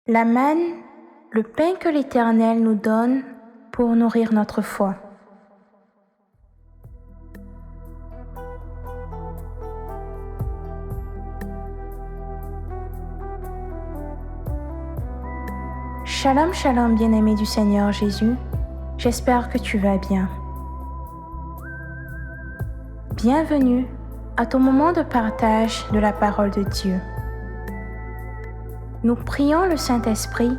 La manne, le pain que l'Éternel nous donne pour nourrir notre foi. Shalom, shalom, bien-aimé du Seigneur Jésus. J'espère que tu vas bien. Bienvenue à ton moment de partage de la parole de Dieu. Nous prions le Saint-Esprit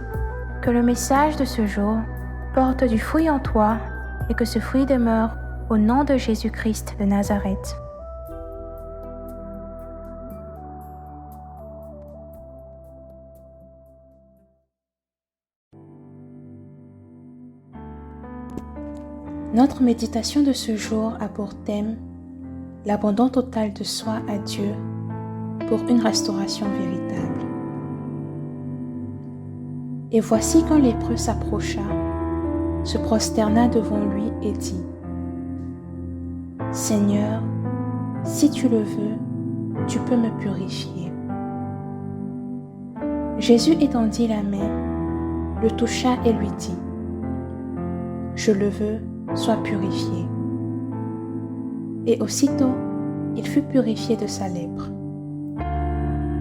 que le message de ce jour porte du fruit en toi et que ce fruit demeure au nom de Jésus-Christ de Nazareth. Notre méditation de ce jour a pour thème l'abandon total de soi à Dieu pour une restauration véritable. Et voici qu'un lépreux s'approcha, se prosterna devant lui et dit : « Seigneur, si tu le veux, tu peux me purifier. » Jésus étendit la main, le toucha et lui dit : « Je le veux, sois purifié. » Et aussitôt, il fut purifié de sa lèpre.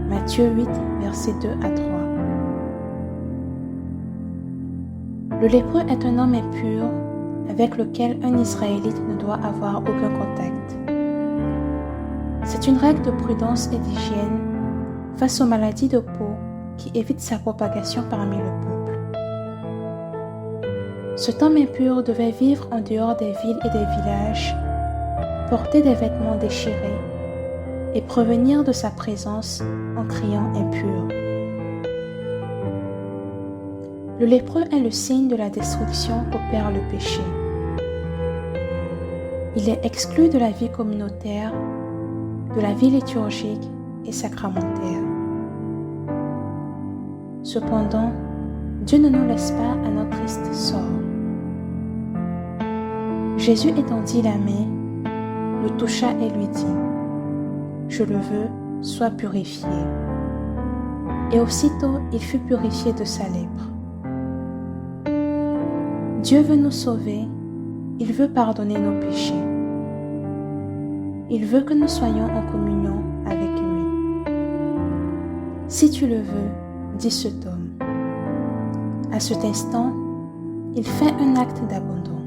Matthieu 8, versets 2 à 3. Le lépreux est un homme impur avec lequel un Israélite ne doit avoir aucun contact. C'est une règle de prudence et d'hygiène face aux maladies de peau qui évite sa propagation parmi le peuple. Cet homme impur devait vivre en dehors des villes et des villages, porter des vêtements déchirés et provenir de sa présence en criant impur. Le lépreux est le signe de la destruction qu'opère le péché. Il est exclu de la vie communautaire, de la vie liturgique et sacramentaire. Cependant, Dieu ne nous laisse pas à notre triste sort. Jésus étendit la main, le toucha et lui dit : « Je le veux, sois purifié. » Et aussitôt il fut purifié de sa lèpre. Dieu veut nous sauver, il veut pardonner nos péchés. Il veut que nous soyons en communion avec lui. Si tu le veux, dit cet homme. À cet instant, il fait un acte d'abandon.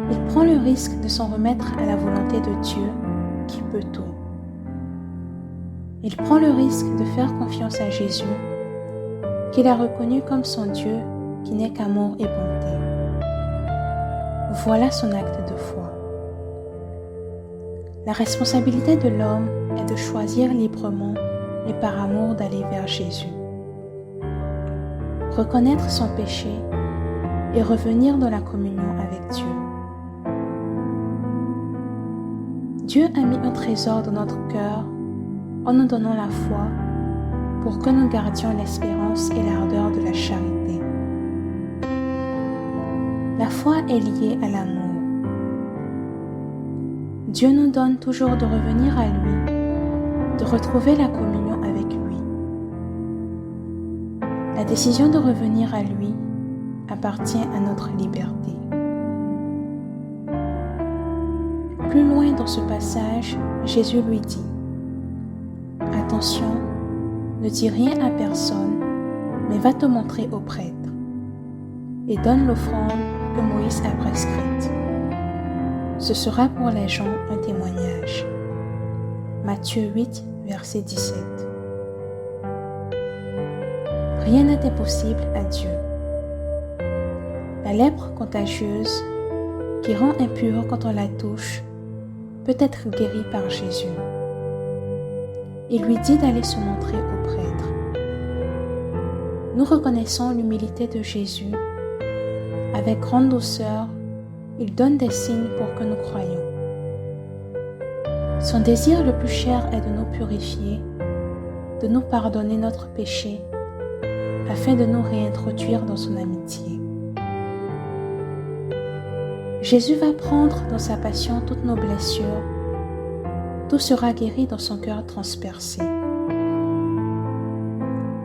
Il prend le risque de s'en remettre à la volonté de Dieu qui peut tout. Il prend le risque de faire confiance à Jésus, qu'il a reconnu comme son Dieu qui n'est qu'amour et bonté. Voilà son acte de foi. La responsabilité de l'homme est de choisir librement et par amour d'aller vers Jésus. Reconnaître son péché et revenir dans la communion avec Dieu. Dieu a mis un trésor dans notre cœur en nous donnant la foi pour que nous gardions l'espérance et l'ardeur de la charité. La foi est liée à l'amour. Dieu nous donne toujours de revenir à lui, de retrouver la communion avec lui. La décision de revenir à lui appartient à notre liberté. Plus loin dans ce passage, Jésus lui dit : « Attention, ne dis rien à personne, mais va te montrer au prêtre et donne l'offrande que Moïse a prescrite. Ce sera pour les gens un témoignage. » Matthieu 8, verset 17. Rien n'est impossible à Dieu. La lèpre contagieuse, qui rend impure quand on la touche, peut être guérie par Jésus. Il lui dit d'aller se montrer au prêtre. Nous reconnaissons l'humilité de Jésus. Avec grande douceur, il donne des signes pour que nous croyions. Son désir le plus cher est de nous purifier, de nous pardonner notre péché, afin de nous réintroduire dans son amitié. Jésus va prendre dans sa passion toutes nos blessures, tout sera guéri dans son cœur transpercé.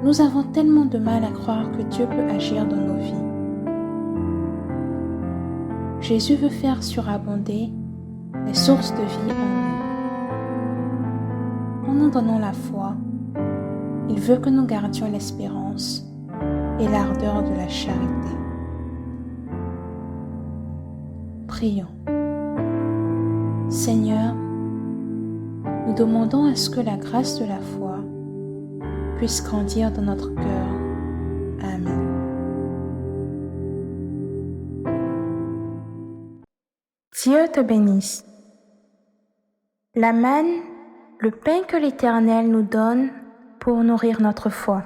Nous avons tellement de mal à croire que Dieu peut agir dans nos vies. Jésus veut faire surabonder les sources de vie en nous. En nous donnant la foi, il veut que nous gardions l'espérance et l'ardeur de la charité. Prions. Seigneur, nous demandons à ce que la grâce de la foi puisse grandir dans notre cœur. Amen. Dieu te bénisse. La manne, le pain que l'Éternel nous donne pour nourrir notre foi.